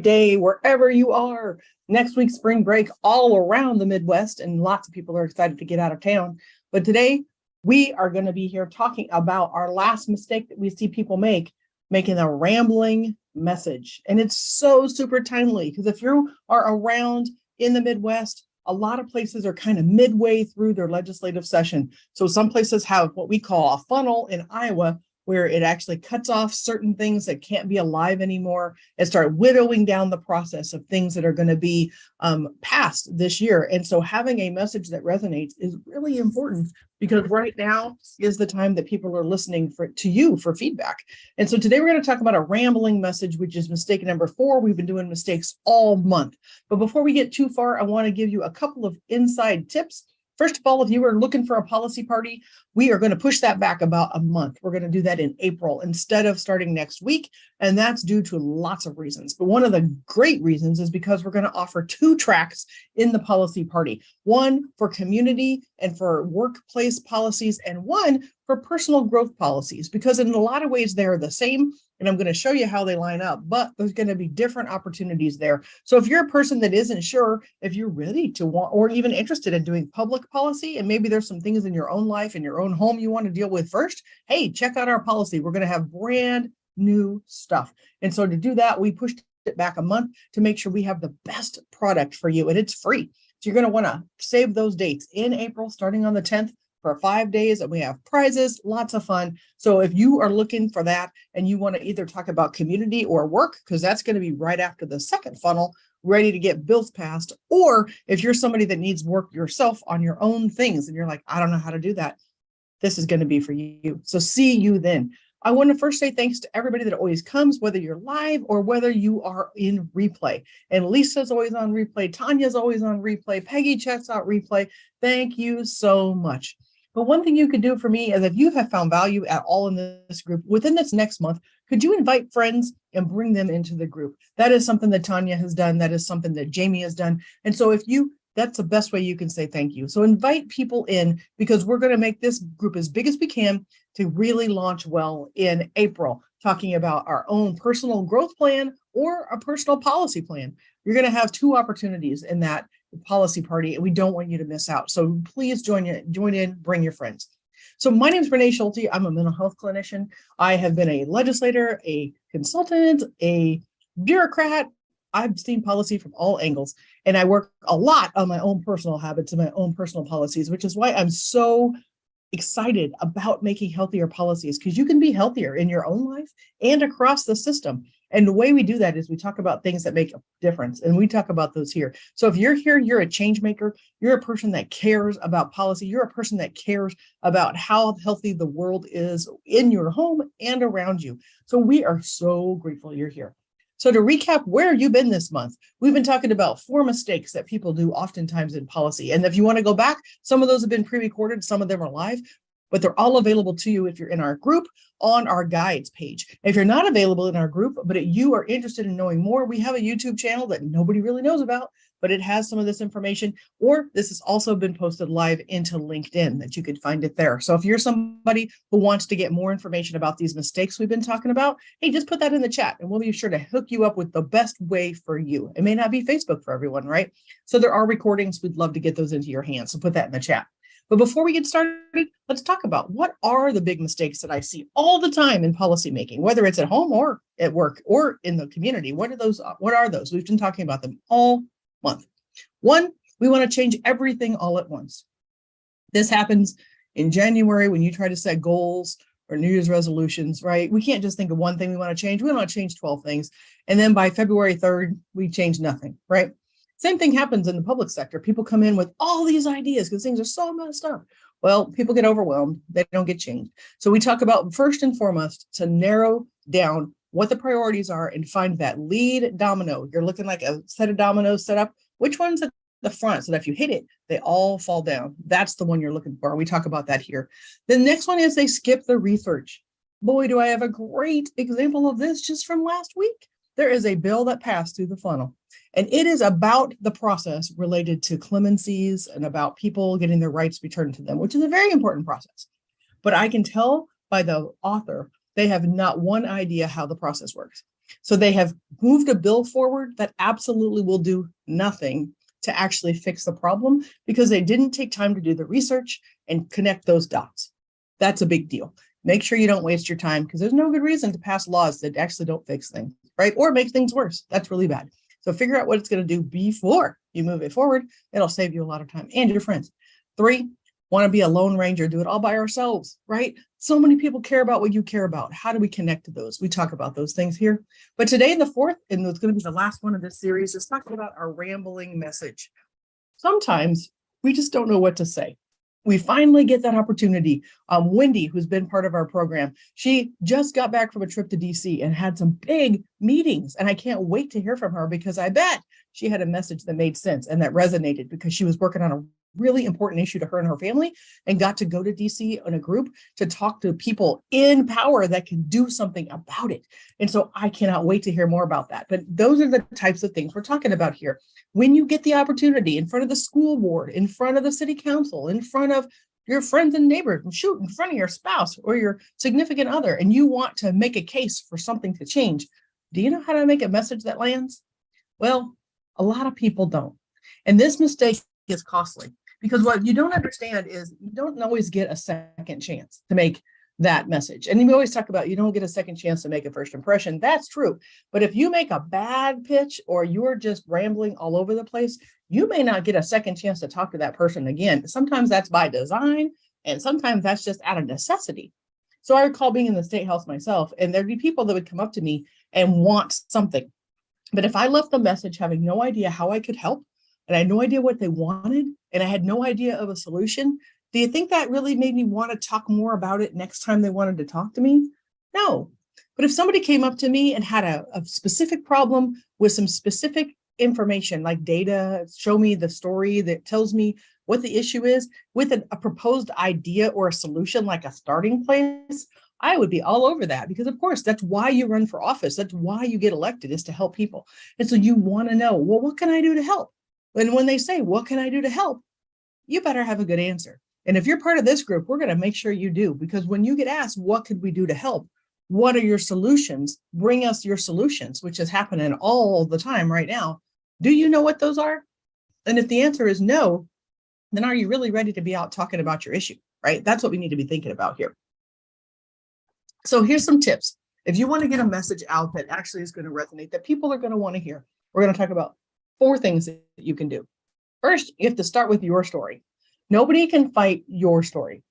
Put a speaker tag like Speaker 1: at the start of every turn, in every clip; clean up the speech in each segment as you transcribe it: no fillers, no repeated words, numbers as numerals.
Speaker 1: day wherever you are. Next week, spring break all around the Midwest, and lots of people are excited to get out of town. But today, we are going to be here talking about our last mistake that we see people make, making a rambling message. And it's so super timely because if you are around in the Midwest, a lot of places are kind of midway through their legislative session. So some places have what we call a funnel in Iowa, where it actually cuts off certain things that can't be alive anymore and start whittling down the process of things that are going to be passed this year. And so having a message that resonates is really important because right now is the time that people are listening to you for feedback. And so today we're going to talk about a rambling message, which is mistake number 4. We've been doing mistakes all month. But before we get too far, I want to give you a couple of inside tips. First of all, if you are looking for a policy party, we are going to push that back about a month. We're going to do that in April instead of starting next week. And that's due to lots of reasons. But one of the great reasons is because we're going to offer 2 tracks in the policy party, one for community and for workplace policies, and one for personal growth policies, because in a lot of ways they're the same. And I'm going to show you how they line up, but there's going to be different opportunities there. So if you're a person that isn't sure if you're ready to want or even interested in doing public policy, and maybe there's some things in your own life, in your own home you want to deal with first, hey, check out our policy. We're going to have brand new stuff. And so to do that, we pushed it back a month to make sure we have the best product for you, and it's free. So you're going to want to save those dates in April, starting on the 10th. For 5 days, and we have prizes, lots of fun. So if you are looking for that and you want to either talk about community or work, because that's going to be right after the second funnel, ready to get bills passed, or if you're somebody that needs work yourself on your own things and you're like, I don't know how to do that, this is going to be for you. So see you then. I want to first say thanks to everybody that always comes, whether you're live or whether you are in replay. And Lisa's always on replay. Tanya's always on replay. Peggy checks out replay. Thank you so much. But one thing you could do for me is if you have found value at all in this group within this next month, could you invite friends and bring them into the group? That is something that Tanya has done. That is something that Jamie has done. And so that's the best way you can say thank you. So invite people in because we're going to make this group as big as we can to really launch well in April, talking about our own personal growth plan or a personal policy plan. You're going to have 2 opportunities in that policy party, and we don't want you to miss out. So please join in, bring your friends. So my name is Renee Schulte. I'm a mental health clinician. I have been a legislator, a consultant, a bureaucrat. I've seen policy from all angles, and I work a lot on my own personal habits and my own personal policies, which is why I'm so excited about making healthier policies, because you can be healthier in your own life and across the system. And the way we do that is we talk about things that make a difference, and we talk about those here. So if you're here, you're a change maker, you're a person that cares about policy, you're a person that cares about how healthy the world is in your home and around you. So we are so grateful you're here. So to recap, where have you been this month? We've been talking about 4 mistakes that people do oftentimes in policy. And if you want to go back, some of those have been pre-recorded, some of them are live, but they're all available to you if you're in our group on our guides page. If you're not available in our group, but you are interested in knowing more, we have a YouTube channel that nobody really knows about, but it has some of this information, or this has also been posted live into LinkedIn that you could find it there. So if you're somebody who wants to get more information about these mistakes we've been talking about, hey, just put that in the chat and we'll be sure to hook you up with the best way for you. It may not be Facebook for everyone, right? So there are recordings. We'd love to get those into your hands. So put that in the chat. But before we get started, let's talk about what are the big mistakes that I see all the time in policymaking, whether it's at home or at work or in the community. What are those? We've been talking about them all month. 1, we want to change everything all at once. This happens in January when you try to set goals or New Year's resolutions, right? We can't just think of one thing we want to change. We want to change 12 things. And then by February 3rd, we change nothing, right? Same thing happens in the public sector. People come in with all these ideas because things are so messed up. Well, people get overwhelmed. They don't get changed. So we talk about first and foremost to narrow down what the priorities are and find that lead domino. You're looking like a set of dominoes set up. Which one's at the front so that if you hit it, they all fall down? That's the one you're looking for. We talk about that here. The next one is they skip the research. Boy, do I have a great example of this just from last week. There is a bill that passed through the funnel, and it is about the process related to clemencies and about people getting their rights returned to them, which is a very important process. But I can tell by the author, they have not one idea how the process works. So they have moved a bill forward that absolutely will do nothing to actually fix the problem because they didn't take time to do the research and connect those dots. That's a big deal. Make sure you don't waste your time because there's no good reason to pass laws that actually don't fix things, right? Or make things worse. That's really bad. So figure out what it's going to do before you move it forward. It'll save you a lot of time and your friends. 3, want to be a lone ranger, do it all by ourselves, right? So many people care about what you care about. How do we connect to those? We talk about those things here. But today, the 4th, and it's going to be the last one of this series, is talking about our rambling message. Sometimes we just don't know what to say. We finally get that opportunity. Wendy, who's been part of our program, she just got back from a trip to DC and had some big meetings. And I can't wait to hear from her because I bet she had a message that made sense and that resonated because she was working on a really important issue to her and her family and got to go to DC in a group to talk to people in power that can do something about it. And so I cannot wait to hear more about that. But those are the types of things we're talking about here. When you get the opportunity in front of the school board, in front of the city council, in front of your friends and neighbors, and shoot, in front of your spouse or your significant other, and you want to make a case for something to change, do you know how to make a message that lands? Well, a lot of people don't. And this mistake is costly. Because what you don't understand is you don't always get a second chance to make that message. And we always talk about you don't get a second chance to make a first impression. That's true. But if you make a bad pitch or you're just rambling all over the place, you may not get a second chance to talk to that person again. Sometimes that's by design, and sometimes that's just out of necessity. So I recall being in the State House myself, and there'd be people that would come up to me and want something. But if I left the message having no idea how I could help, and I had no idea what they wanted, and I had no idea of a solution, do you think that really made me want to talk more about it next time they wanted to talk to me? No. But if somebody came up to me and had a specific problem with some specific information, like data, show me the story that tells me what the issue is, with a proposed idea or a solution, like a starting place, I would be all over that because, of course, that's why you run for office. That's why you get elected, is to help people. And so you want to know, well, what can I do to help? And when they say, what can I do to help? You better have a good answer. And if you're part of this group, we're going to make sure you do, because when you get asked, what could we do to help? What are your solutions? Bring us your solutions, which is happening all the time right now. Do you know what those are? And if the answer is no, then are you really ready to be out talking about your issue, right? That's what we need to be thinking about here. So here's some tips. If you want to get a message out that actually is going to resonate, that people are going to want to hear, we're going to talk about 4 things that you can do. First, you have to start with your story. Nobody can fight your story.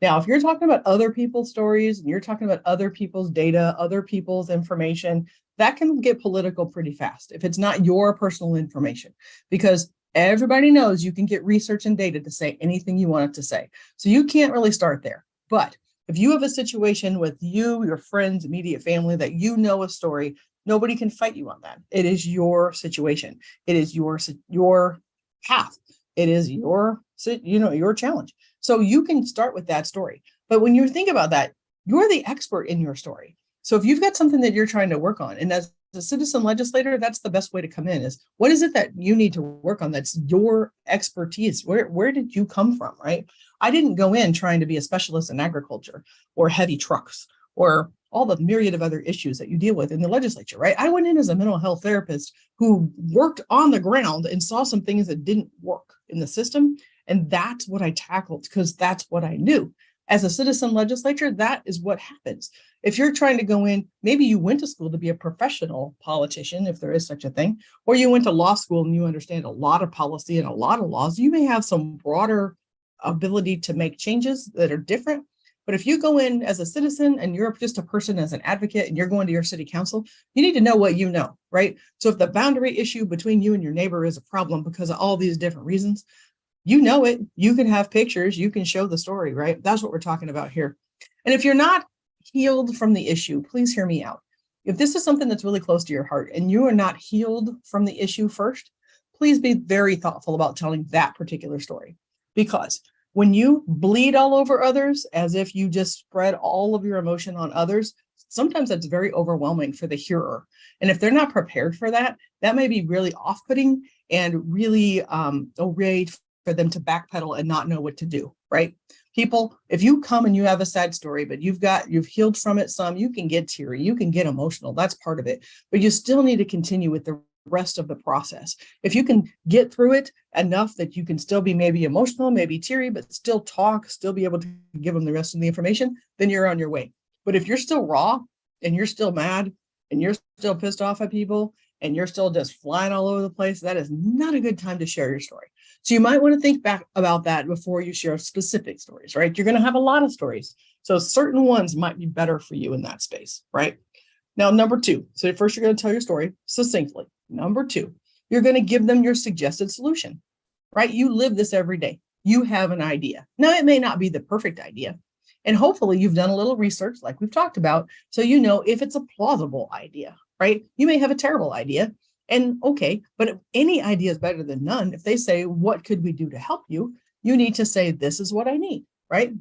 Speaker 1: Now, if you're talking about other people's stories and you're talking about other people's data, other people's information, that can get political pretty fast if it's not your personal information, because everybody knows you can get research and data to say anything you want it to say. So you can't really start there. But if you have a situation with you, your friends, immediate family, that you know a story, nobody can fight you on that. It is your situation. It is your path. It is your challenge. So you can start with that story. But when you think about that, you're the expert in your story. So if you've got something that you're trying to work on, and as a citizen legislator, that's the best way to come in, is what is it that you need to work on that's your expertise? Where did you come from, right? I didn't go in trying to be a specialist in agriculture or heavy trucks or all the myriad of other issues that you deal with in the legislature, right? I went in as a mental health therapist who worked on the ground and saw some things that didn't work in the system. And that's what I tackled because that's what I knew. As a citizen legislature, that is what happens. If you're trying to go in, maybe you went to school to be a professional politician, if there is such a thing, or you went to law school and you understand a lot of policy and a lot of laws, you may have some broader ability to make changes that are different. But if you go in as a citizen and you're just a person as an advocate and you're going to your city council, you need to know what you know, right? So if the boundary issue between you and your neighbor is a problem because of all these different reasons, you know it, you can have pictures, you can show the story, right? That's what we're talking about here. And if you're not healed from the issue, please hear me out. If this is something that's really close to your heart and you are not healed from the issue first, please be very thoughtful about telling that particular story. Because when you bleed all over others, as if you just spread all of your emotion on others, sometimes that's very overwhelming for the hearer. And if they're not prepared for that, that may be really off-putting and really a way for them to backpedal and not know what to do, right? People, if you come and you have a sad story, but you've healed from it some, you can get teary, you can get emotional. That's part of it. But you still need to continue with the rest of the process. If you can get through it enough that you can still be maybe emotional, maybe teary, but still talk, still be able to give them the rest of the information, then you're on your way. But if you're still raw and you're still mad and you're still pissed off at people and you're still just flying all over the place, that is not a good time to share your story. So you might want to think back about that before you share specific stories, right? You're going to have a lot of stories. So certain ones might be better for you in that space, right? Now, number two, so first you're going to tell your story succinctly. Number two, you're going to give them your suggested solution, right? You live this every day. You have an idea. Now, it may not be the perfect idea. And hopefully you've done a little research like we've talked about, so you know if it's a plausible idea, right? You may have a terrible idea. And okay, but any idea is better than none. If they say, what could we do to help you? You need to say, this is what I need, right?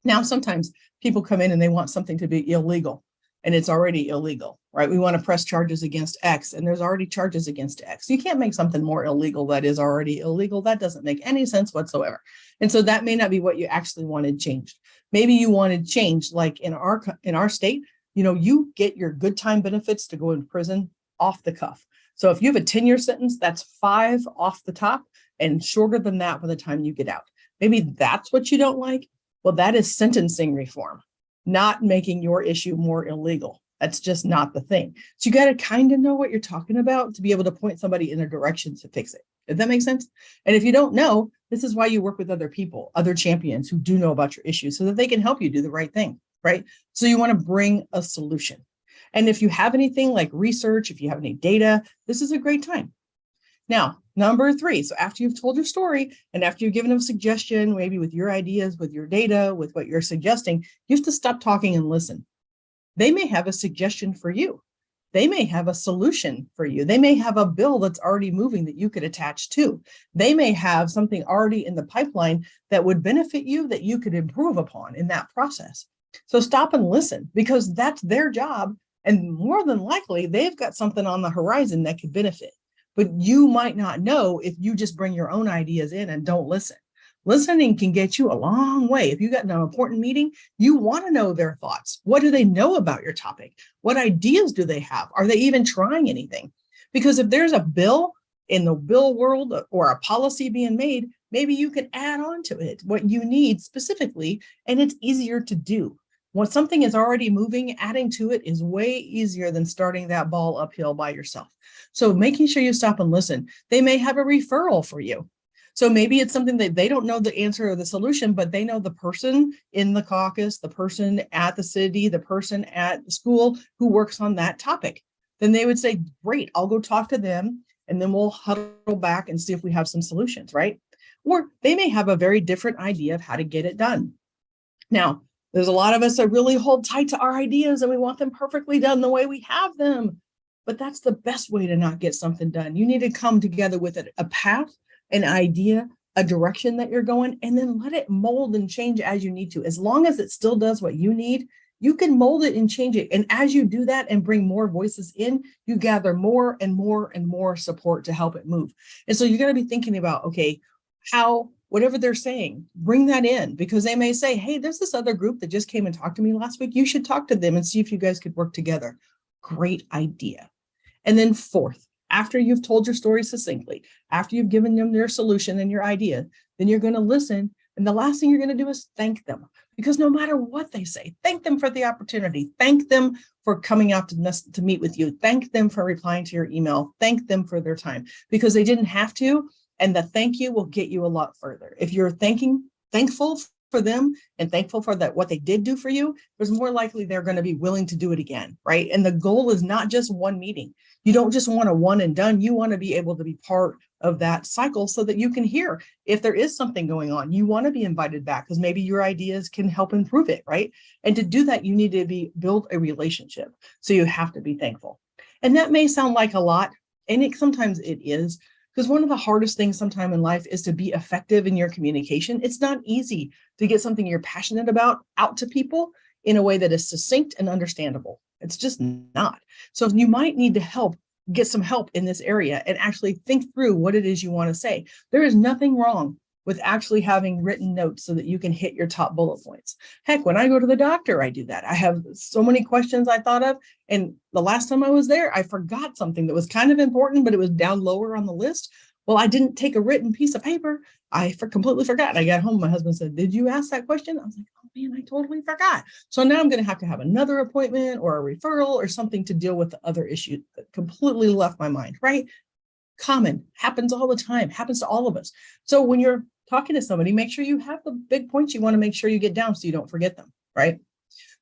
Speaker 1: Now, sometimes people come in and they want something to be illegal and it's already illegal, right? We want to press charges against X and there's already charges against X. You can't make something more illegal that is already illegal. That doesn't make any sense whatsoever. And so that may not be what you actually wanted changed. Maybe you wanted changed, like in our state, you get your good time benefits to go in prison off the cuff. So if you have a 10-year sentence, that's 5 off the top and shorter than that by the time you get out. Maybe that's what you don't like. Well, that is sentencing reform, not making your issue more illegal. That's just not the thing. So you got to kind of know what you're talking about to be able to point somebody in a direction to fix it. Does that make sense? And if you don't know, this is why you work with other people, other champions who do know about your issues so that they can help you do the right thing, right? So you want to bring a solution. And if you have anything like research, if you have any data, this is a great time. Now, number 3, so after you've told your story and after you've given them a suggestion, maybe with your ideas, with your data, with what you're suggesting, you have to stop talking and listen. They may have a suggestion for you. They may have a solution for you. They may have a bill that's already moving that you could attach to. They may have something already in the pipeline that would benefit you that you could improve upon in that process. So stop and listen because that's their job. And more than likely, they've got something on the horizon that could benefit. But you might not know if you just bring your own ideas in and don't listen. Listening can get you a long way. If you got an important meeting, you want to know their thoughts. What do they know about your topic? What ideas do they have? Are they even trying anything? Because if there's a bill in the bill world or a policy being made, maybe you can add on to it what you need specifically, and it's easier to do. When something is already moving, adding to it is way easier than starting that ball uphill by yourself. So making sure you stop and listen. They may have a referral for you. So maybe it's something that they don't know the answer or the solution, but they know the person in the caucus, the person at the city, the person at the school who works on that topic. Then they would say, great, I'll go talk to them and then we'll huddle back and see if we have some solutions, right? Or they may have a very different idea of how to get it done. Now, there's a lot of us that really hold tight to our ideas and we want them perfectly done the way we have them. But that's the best way to not get something done. You need to come together with a path, an idea, a direction that you're going, and then let it mold and change as you need to. As long as it still does what you need, you can mold it and change it. And as you do that and bring more voices in, you gather more and more and more support to help it move. And so you're going to be thinking about, okay, how, whatever they're saying, bring that in because they may say, hey, there's this other group that just came and talked to me last week. You should talk to them and see if you guys could work together. Great idea. And then 4th, after you've told your story succinctly, after you've given them their solution and your idea, then you're going to listen. And the last thing you're going to do is thank them because no matter what they say, thank them for the opportunity. Thank them for coming out to meet with you. Thank them for replying to your email. Thank them for their time because they didn't have to. And the thank you will get you a lot further. If you're thankful for them and thankful for that, what they did do for you, there's more likely they're going to be willing to do it again, right? And the goal is not just one meeting. You don't just want a one and done. You want to be able to be part of that cycle so that you can hear if there is something going on. You want to be invited back because maybe your ideas can help improve it, right? And to do that, you need to build a relationship. So you have to be thankful. And that may sound like a lot, and sometimes it is. Because one of the hardest things sometime in life is to be effective in your communication. It's not easy to get something you're passionate about out to people in a way that is succinct and understandable. It's just not. So you might need to get some help in this area and actually think through what it is you want to say. There is nothing wrong with actually having written notes so that you can hit your top bullet points. Heck, when I go to the doctor, I do that. I have so many questions I thought of. And the last time I was there, I forgot something that was kind of important, but it was down lower on the list. Well, I didn't take a written piece of paper. I completely forgot. I got home. My husband said, "Did you ask that question?" I was like, "Oh man, I totally forgot." So now I'm going to have another appointment or a referral or something to deal with the other issue that completely left my mind, right? Common, happens all the time, happens to all of us. So when you're talking to somebody, make sure you have the big points you want to make sure you get down so you don't forget them, right?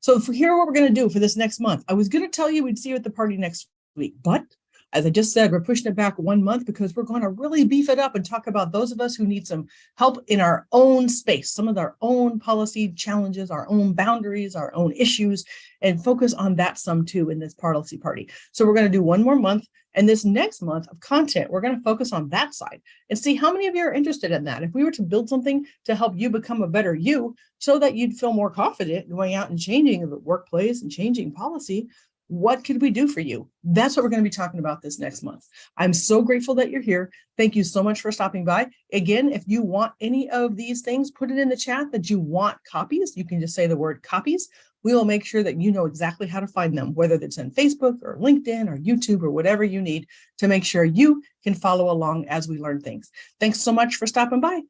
Speaker 1: So for here, what we're going to do for this next month, I was going to tell you we'd see you at the party next week, but as I just said, we're pushing it back 1 month because we're going to really beef it up and talk about those of us who need some help in our own space, some of our own policy challenges, our own boundaries, our own issues, and focus on that some too in this policy party. So we're going to do 1 more month. And this next month of content, we're going to focus on that side and see how many of you are interested in that. If we were to build something to help you become a better you so that you'd feel more confident going out and changing the workplace and changing policy, what could we do for you? That's what we're going to be talking about this next month. I'm so grateful that you're here. Thank you so much for stopping by. Again, if you want any of these things, put it in the chat that you want copies. You can just say the word copies. We will make sure that you know exactly how to find them, whether it's on Facebook or LinkedIn or YouTube or whatever you need to make sure you can follow along as we learn things. Thanks so much for stopping by.